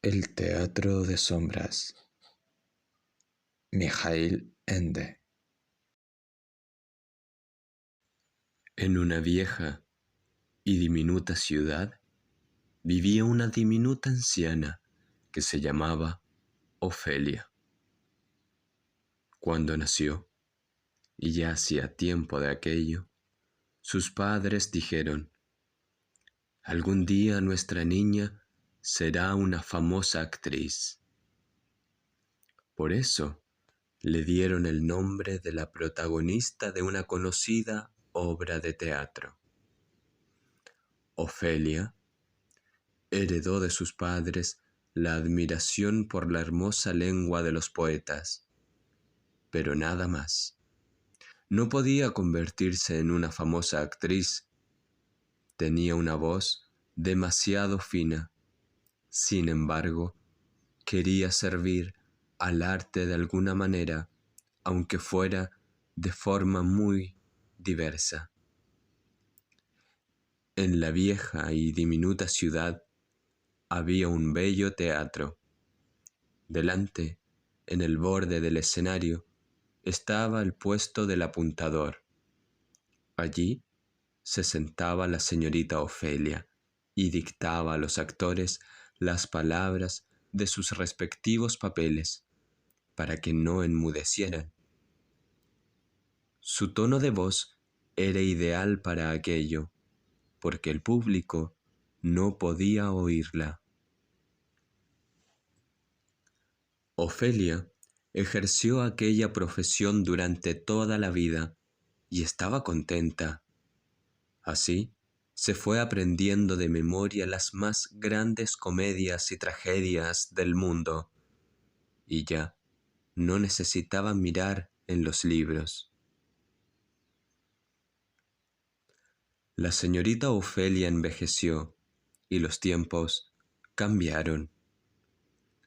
El teatro de sombras. Mijaíl Ende. En una vieja y diminuta ciudad vivía una diminuta anciana que se llamaba Ofelia. Cuando nació, y ya hacía tiempo de aquello, sus padres dijeron: «Algún día nuestra niña será una famosa actriz». Por eso le dieron el nombre de la protagonista de una conocida obra de teatro. Ofelia heredó de sus padres la admiración por la hermosa lengua de los poetas, pero nada más. No podía convertirse en una famosa actriz. Tenía una voz demasiado fina. Sin embargo, quería servir al arte de alguna manera, aunque fuera de forma muy diversa. En la vieja y diminuta ciudad había un bello teatro. Delante, en el borde del escenario, estaba el puesto del apuntador. Allí se sentaba la señorita Ofelia y dictaba a los actores las palabras de sus respectivos papeles para que no enmudecieran. Su tono de voz era ideal para aquello, porque el público no podía oírla. Ofelia ejerció aquella profesión durante toda la vida y estaba contenta. Así se fue aprendiendo de memoria las más grandes comedias y tragedias del mundo, y ya no necesitaba mirar en los libros. La señorita Ofelia envejeció y los tiempos cambiaron.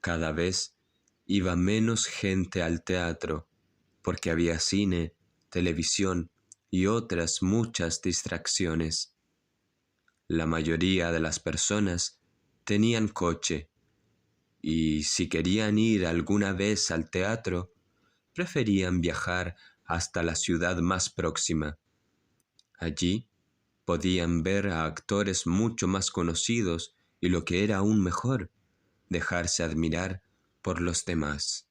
Cada vez iba menos gente al teatro porque había cine, televisión y otras muchas distracciones. La mayoría de las personas tenían coche y si querían ir alguna vez al teatro, preferían viajar hasta la ciudad más próxima. Allí podían ver a actores mucho más conocidos y, lo que era aún mejor, dejarse admirar por los demás.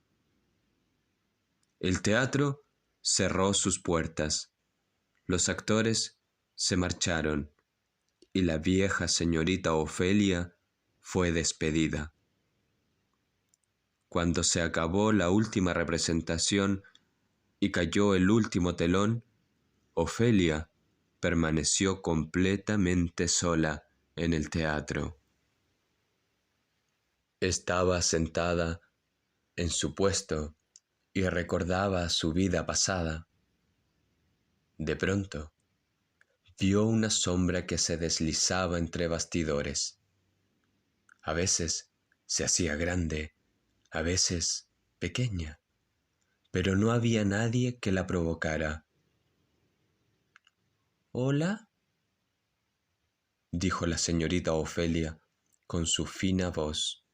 El teatro cerró sus puertas, los actores se marcharon y la vieja señorita Ofelia fue despedida. Cuando se acabó la última representación y cayó el último telón, Ofelia permaneció completamente sola en el teatro. Estaba sentada en su puesto y recordaba su vida pasada. De pronto, vio una sombra que se deslizaba entre bastidores. A veces se hacía grande, a veces pequeña, pero no había nadie que la provocara. «¿Hola?», dijo la señorita Ofelia con su fina voz.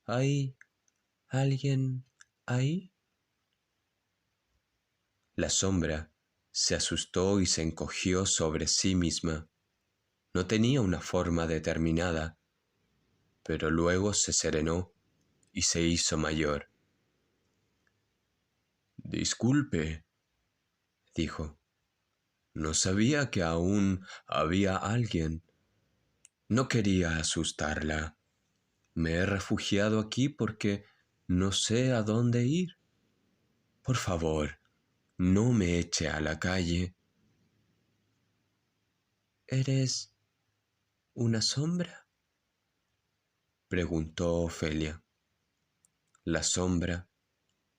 «¿Hay alguien ahí?». La sombra se asustó y se encogió sobre sí misma. No tenía una forma determinada, pero luego se serenó y se hizo mayor. «Disculpe», dijo. «No sabía que aún había alguien. No quería asustarla. Me he refugiado aquí porque no sé a dónde ir. Por favor, no me eche a la calle». «¿Eres una sombra?», preguntó Ofelia. La sombra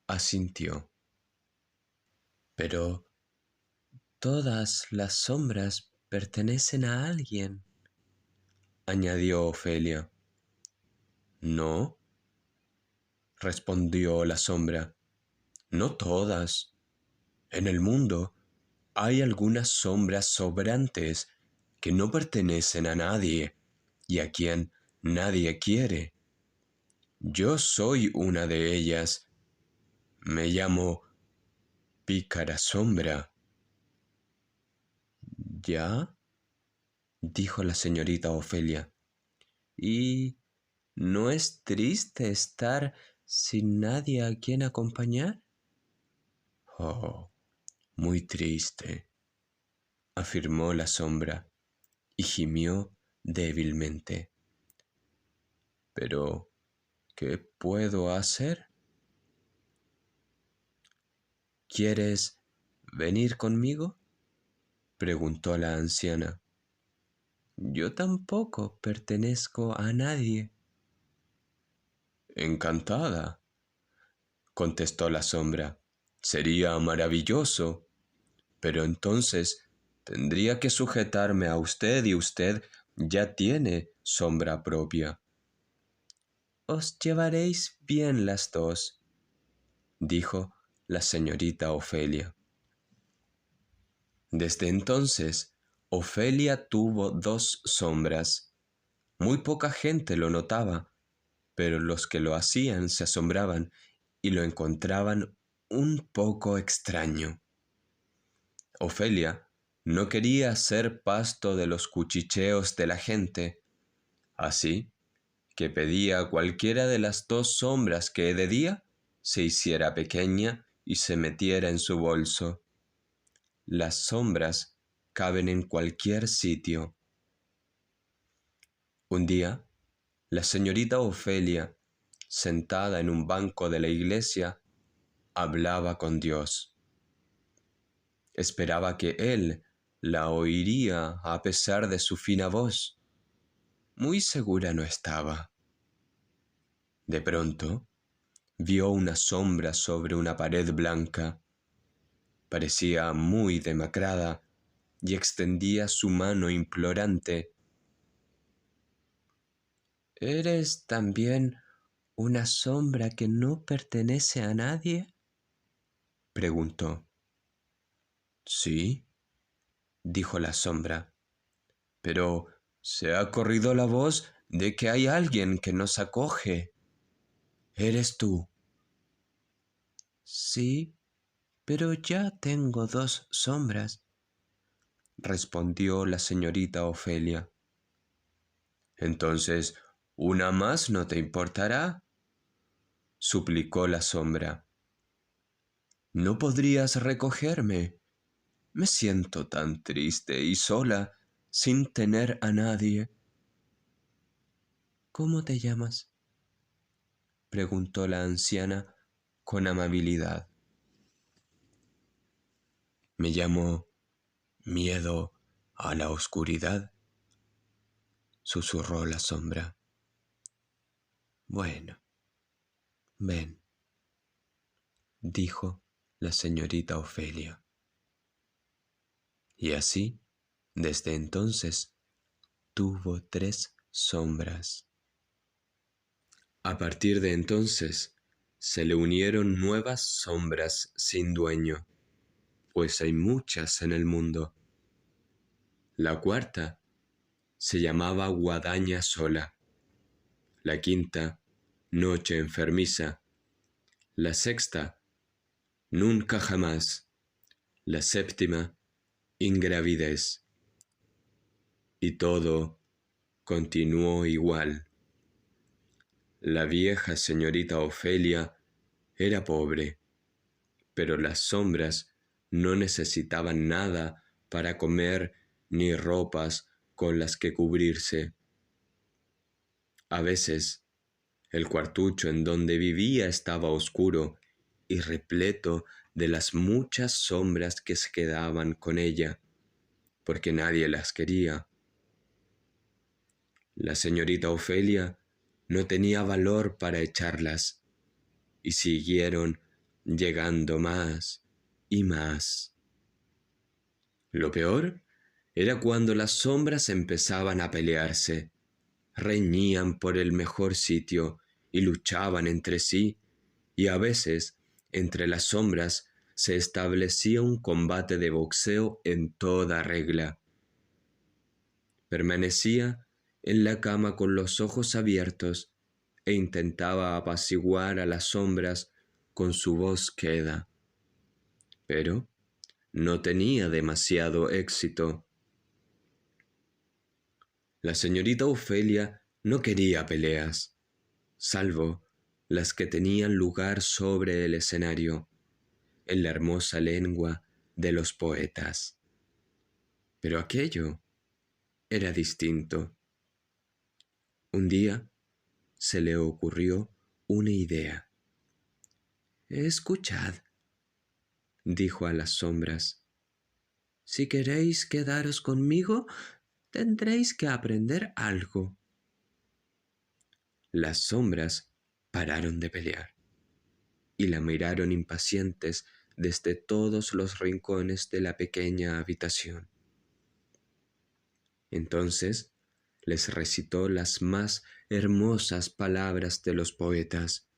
asintió. «Pero todas las sombras pertenecen a alguien», añadió Ofelia. «No», respondió la sombra, «no todas. En el mundo hay algunas sombras sobrantes que no pertenecen a nadie y a quien nadie quiere. Yo soy una de ellas. Me llamo Pícara Sombra. ¿Ya? Dijo la señorita Ofelia. ¿Y no es triste estar sin nadie a quien acompañar? Oh, muy triste, afirmó la sombra y gimió débilmente. Pero, ¿qué puedo hacer? ¿Quieres venir conmigo? Preguntó la anciana. Yo tampoco pertenezco a nadie. Encantada, contestó la sombra. Sería maravilloso, pero entonces tendría que sujetarme a usted y usted ya tiene sombra propia. Os llevaréis bien las dos, dijo la señorita Ofelia. Desde entonces, Ofelia tuvo dos sombras. Muy poca gente lo notaba, pero los que lo hacían se asombraban y lo encontraban un poco extraño. Ofelia no quería ser pasto de los cuchicheos de la gente, así que pedía a cualquiera de las dos sombras que de día se hiciera pequeña y se metiera en su bolso. Las sombras caben en cualquier sitio. Un día, la señorita Ofelia, sentada en un banco de la iglesia, hablaba con Dios. Esperaba que Él la oiría a pesar de su fina voz. Muy segura no estaba. De pronto, vio una sombra sobre una pared blanca. Parecía muy demacrada y extendía su mano implorante. ¿Eres también una sombra que no pertenece a nadie? Preguntó. Sí, dijo la sombra, pero se ha corrido la voz de que hay alguien que nos acoge. ¿Eres tú? Sí, pero ya tengo dos sombras, respondió la señorita Ofelia. Entonces, ¿una más no te importará? Suplicó la sombra. ¿No podrías recogerme? Me siento tan triste y sola, sin tener a nadie. ¿Cómo te llamas? Preguntó la anciana con amabilidad. Me llamo Miedo a la oscuridad, susurró la sombra. Bueno, ven, dijo la señorita Ofelia. Y así, desde entonces, tuvo tres sombras. A partir de entonces, se le unieron nuevas sombras sin dueño, pues hay muchas en el mundo. La cuarta se llamaba Guadaña Sola, la quinta, Noche Enfermiza, la sexta, Nunca Jamás, la séptima, Ingravidez. Y todo continuó igual. La vieja señorita Ofelia era pobre, pero las sombras no necesitaban nada para comer ni ropas con las que cubrirse. A veces, el cuartucho en donde vivía estaba oscuro y repleto de las muchas sombras que se quedaban con ella, porque nadie las quería. La señorita Ofelia no tenía valor para echarlas, y siguieron llegando más y más. Lo peor era cuando las sombras empezaban a pelearse, reñían por el mejor sitio y luchaban entre sí, y a veces entre las sombras se establecía un combate de boxeo en toda regla. Permanecía en la cama con los ojos abiertos, e intentaba apaciguar a las sombras con su voz queda, pero no tenía demasiado éxito. La señorita Ofelia no quería peleas, salvo las que tenían lugar sobre el escenario, en la hermosa lengua de los poetas. Pero aquello era distinto. Un día se le ocurrió una idea. «Escuchad», dijo a las sombras, «si queréis quedaros conmigo, tendréis que aprender algo». Las sombras pararon de pelear y la miraron impacientes desde todos los rincones de la pequeña habitación. Entonces les recitó las más hermosas palabras de los poetas.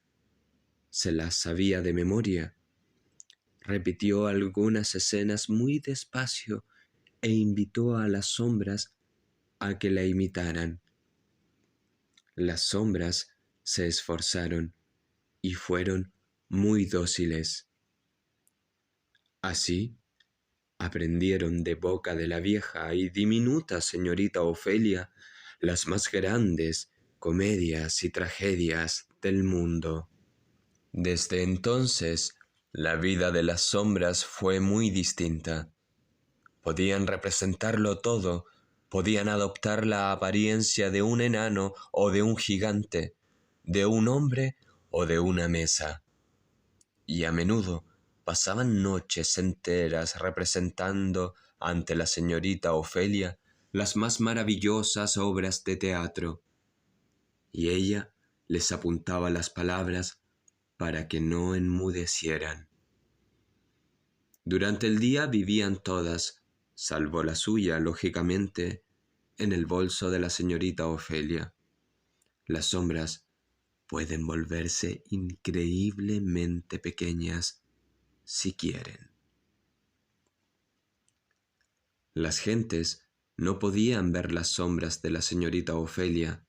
Se las sabía de memoria. Repitió algunas escenas muy despacio e invitó a las sombras a que la imitaran. Las sombras se esforzaron y fueron muy dóciles. Así aprendieron de boca de la vieja y diminuta señorita Ofelia las más grandes comedias y tragedias del mundo. Desde entonces, la vida de las sombras fue muy distinta. Podían representarlo todo, podían adoptar la apariencia de un enano o de un gigante, de un hombre o de una mesa. Y a menudo pasaban noches enteras representando ante la señorita Ofelia las más maravillosas obras de teatro, y ella les apuntaba las palabras para que no enmudecieran. Durante el día vivían todas, salvo la suya, lógicamente, en el bolso de la señorita Ofelia. Las sombras pueden volverse increíblemente pequeñas si quieren. Las gentes no podían ver las sombras de la señorita Ofelia,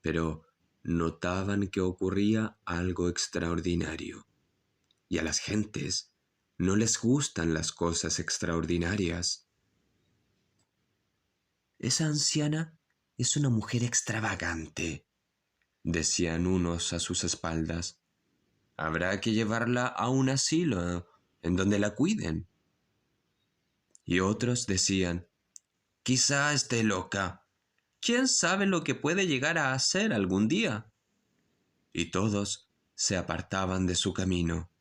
pero notaban que ocurría algo extraordinario. Y a las gentes no les gustan las cosas extraordinarias. «Esa anciana es una mujer extravagante», decían unos a sus espaldas. «Habrá que llevarla a un asilo en donde la cuiden». Y otros decían: «Quizá esté loca. ¿Quién sabe lo que puede llegar a hacer algún día?». Y todos se apartaban de su camino.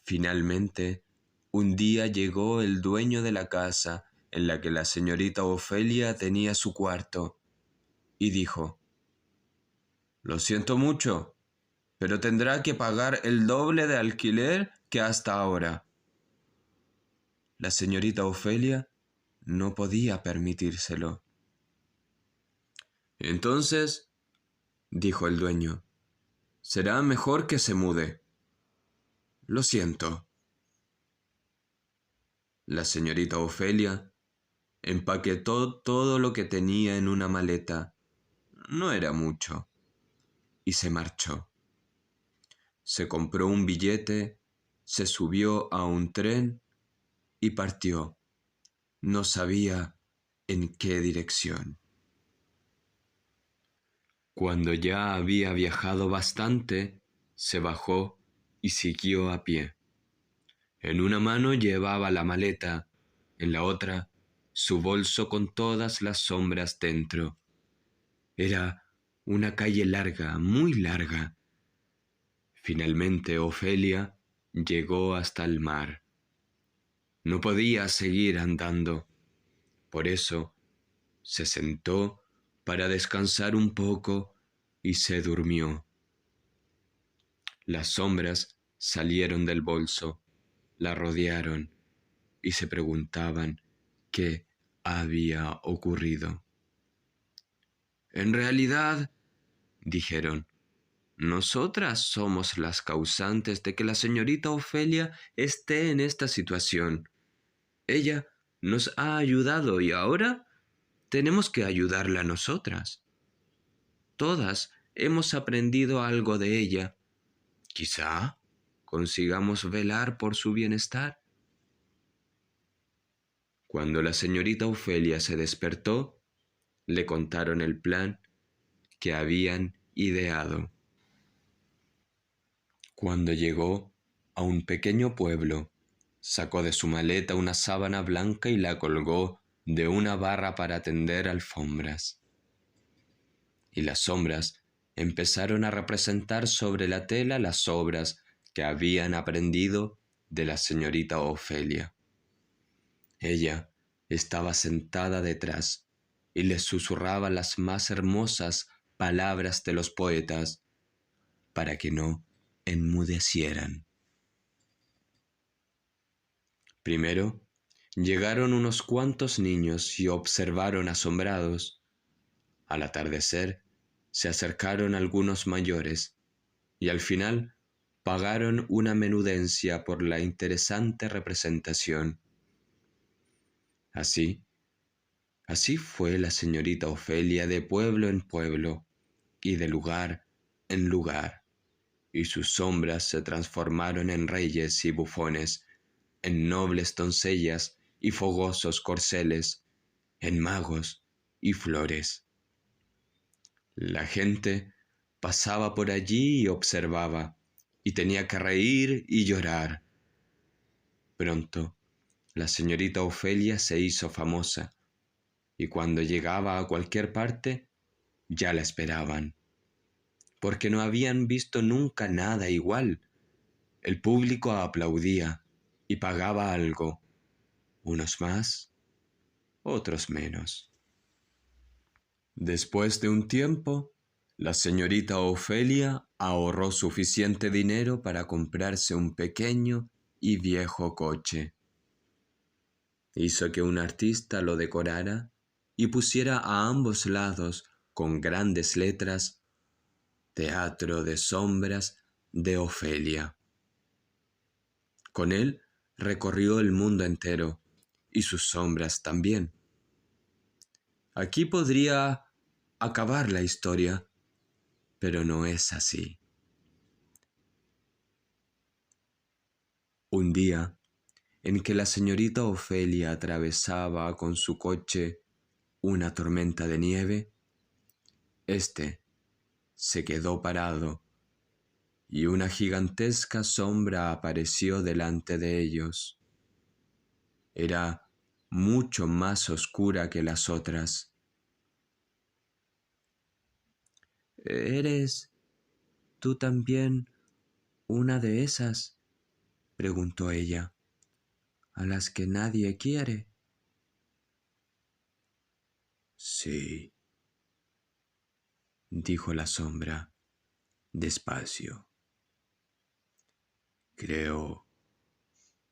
Finalmente, un día llegó el dueño de la casa en la que la señorita Ofelia tenía su cuarto y dijo: «Lo siento mucho, pero tendrá que pagar el doble de alquiler que hasta ahora». La señorita Ofelia no podía permitírselo. «Entonces», dijo el dueño, «será mejor que se mude». «Lo siento». La señorita Ofelia empaquetó todo lo que tenía en una maleta. No era mucho. Y se marchó. Se compró un billete, se subió a un tren y partió. No sabía en qué dirección. Cuando ya había viajado bastante, se bajó y siguió a pie. En una mano llevaba la maleta, en la otra su bolso con todas las sombras dentro. Era una calle larga, muy larga. Finalmente Ofelia llegó hasta el mar. No podía seguir andando. Por eso se sentó para descansar un poco y se durmió. Las sombras salieron del bolso, la rodearon y se preguntaban qué había ocurrido. «En realidad», dijeron, «nosotras somos las causantes de que la señorita Ofelia esté en esta situación. Ella nos ha ayudado y ahora tenemos que ayudarla a nosotras». Todas hemos aprendido algo de ella. Quizá consigamos velar por su bienestar. Cuando la señorita Ofelia se despertó, le contaron el plan que habían ideado. Cuando llegó a un pequeño pueblo, sacó de su maleta una sábana blanca y la colgó de una barra para tender alfombras. Y las sombras empezaron a representar sobre la tela las obras que habían aprendido de la señorita Ofelia. Ella estaba sentada detrás y les susurraba las más hermosas palabras de los poetas para que no enmudecieran. Primero, llegaron unos cuantos niños y observaron asombrados. Al atardecer, se acercaron algunos mayores y al final pagaron una menudencia por la interesante representación. Así, así fue la señorita Ofelia de pueblo en pueblo y de lugar en lugar, y sus sombras se transformaron en reyes y bufones, en nobles doncellas y fogosos corceles, en magos y flores. La gente pasaba por allí y observaba, y tenía que reír y llorar. Pronto, la señorita Ofelia se hizo famosa, y cuando llegaba a cualquier parte, ya la esperaban, porque no habían visto nunca nada igual. El público aplaudía y pagaba algo, unos más, otros menos. Después de un tiempo, la señorita Ofelia ahorró suficiente dinero para comprarse un pequeño y viejo coche. Hizo que un artista lo decorara y pusiera a ambos lados, con grandes letras, Teatro de Sombras de Ofelia. Con él recorrió el mundo entero y sus sombras también. Aquí podría acabar la historia, pero no es así. Un día, en que la señorita Ofelia atravesaba con su coche una tormenta de nieve, éste se quedó parado y una gigantesca sombra apareció delante de ellos. Era mucho más oscura que las otras. ¿Eres tú también una de esas?, preguntó ella, a las que nadie quiere. Sí, dijo la sombra, despacio. Creo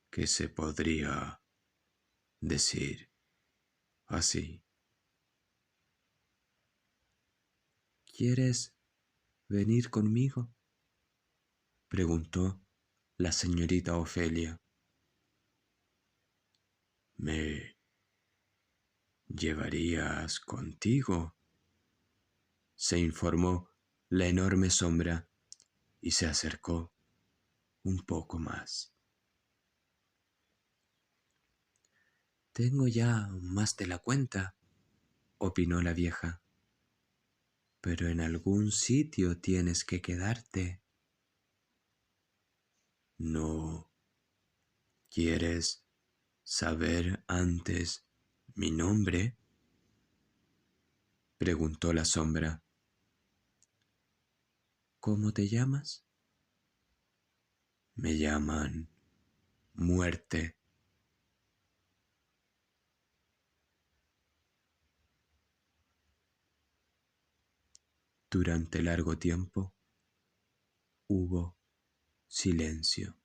que se podría decir así. ¿Quieres venir conmigo?, preguntó la señorita Ofelia. ¿Me llevarías contigo?, se informó la enorme sombra y se acercó un poco más. Tengo ya más de la cuenta, opinó la vieja. Pero en algún sitio tienes que quedarte. ¿No quieres saber antes mi nombre?, preguntó la sombra. ¿Cómo te llamas? Me llaman Muerte. Durante largo tiempo hubo silencio.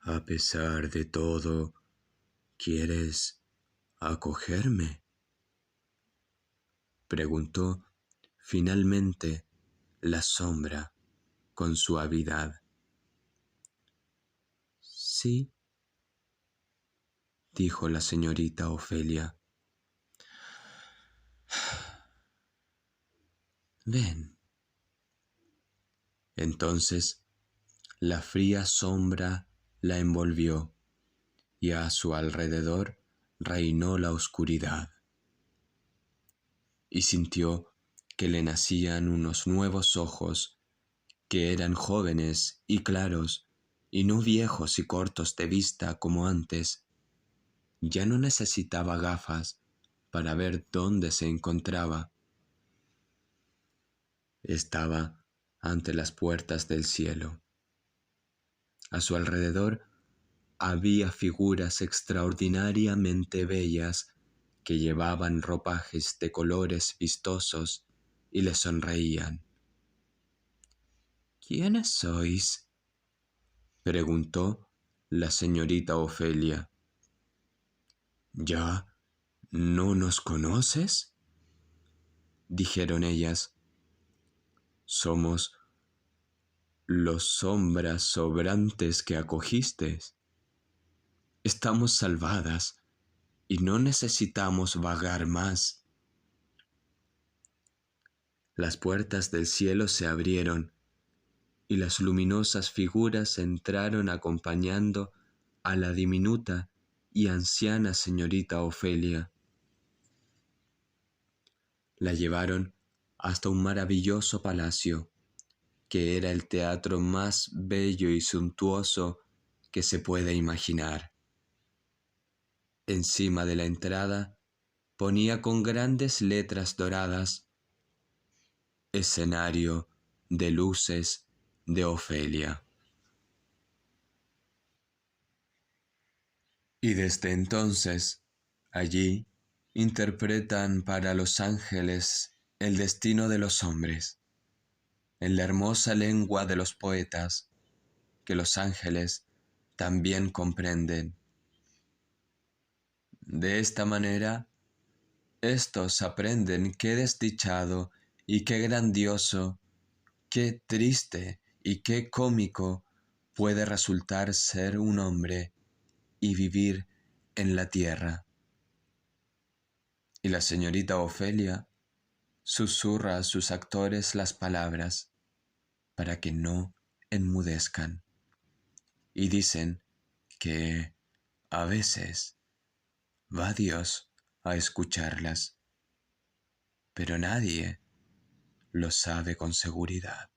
A pesar de todo, ¿quieres acogerme?, preguntó finalmente la sombra con suavidad. Sí, dijo la señorita Ofelia. Ven. Entonces la fría sombra la envolvió y a su alrededor reinó la oscuridad. Y sintió que le nacían unos nuevos ojos, que eran jóvenes y claros, y no viejos y cortos de vista como antes. Ya no necesitaba gafas para ver dónde se encontraba. Estaba ante las puertas del cielo. A su alrededor había figuras extraordinariamente bellas que llevaban ropajes de colores vistosos y le sonreían. ¿Quiénes sois?, preguntó la señorita Ofelia. ¿Ya no nos conoces?, dijeron ellas. Somos los sombras sobrantes que acogiste. Estamos salvadas y no necesitamos vagar más. Las puertas del cielo se abrieron y las luminosas figuras entraron acompañando a la diminuta y anciana señorita Ofelia. La llevaron hasta un maravilloso palacio, que era el teatro más bello y suntuoso que se puede imaginar. Encima de la entrada ponía con grandes letras doradas: escenario de luces de Ofelia. Y desde entonces, allí interpretan para los ángeles el destino de los hombres, en la hermosa lengua de los poetas, que los ángeles también comprenden. De esta manera, estos aprenden qué desdichado y qué grandioso, qué triste y qué cómico puede resultar ser un hombre y vivir en la tierra. Y la señorita Ofelia susurra a sus actores las palabras para que no enmudezcan. Y dicen que a veces va Dios a escucharlas, pero nadie lo sabe con seguridad.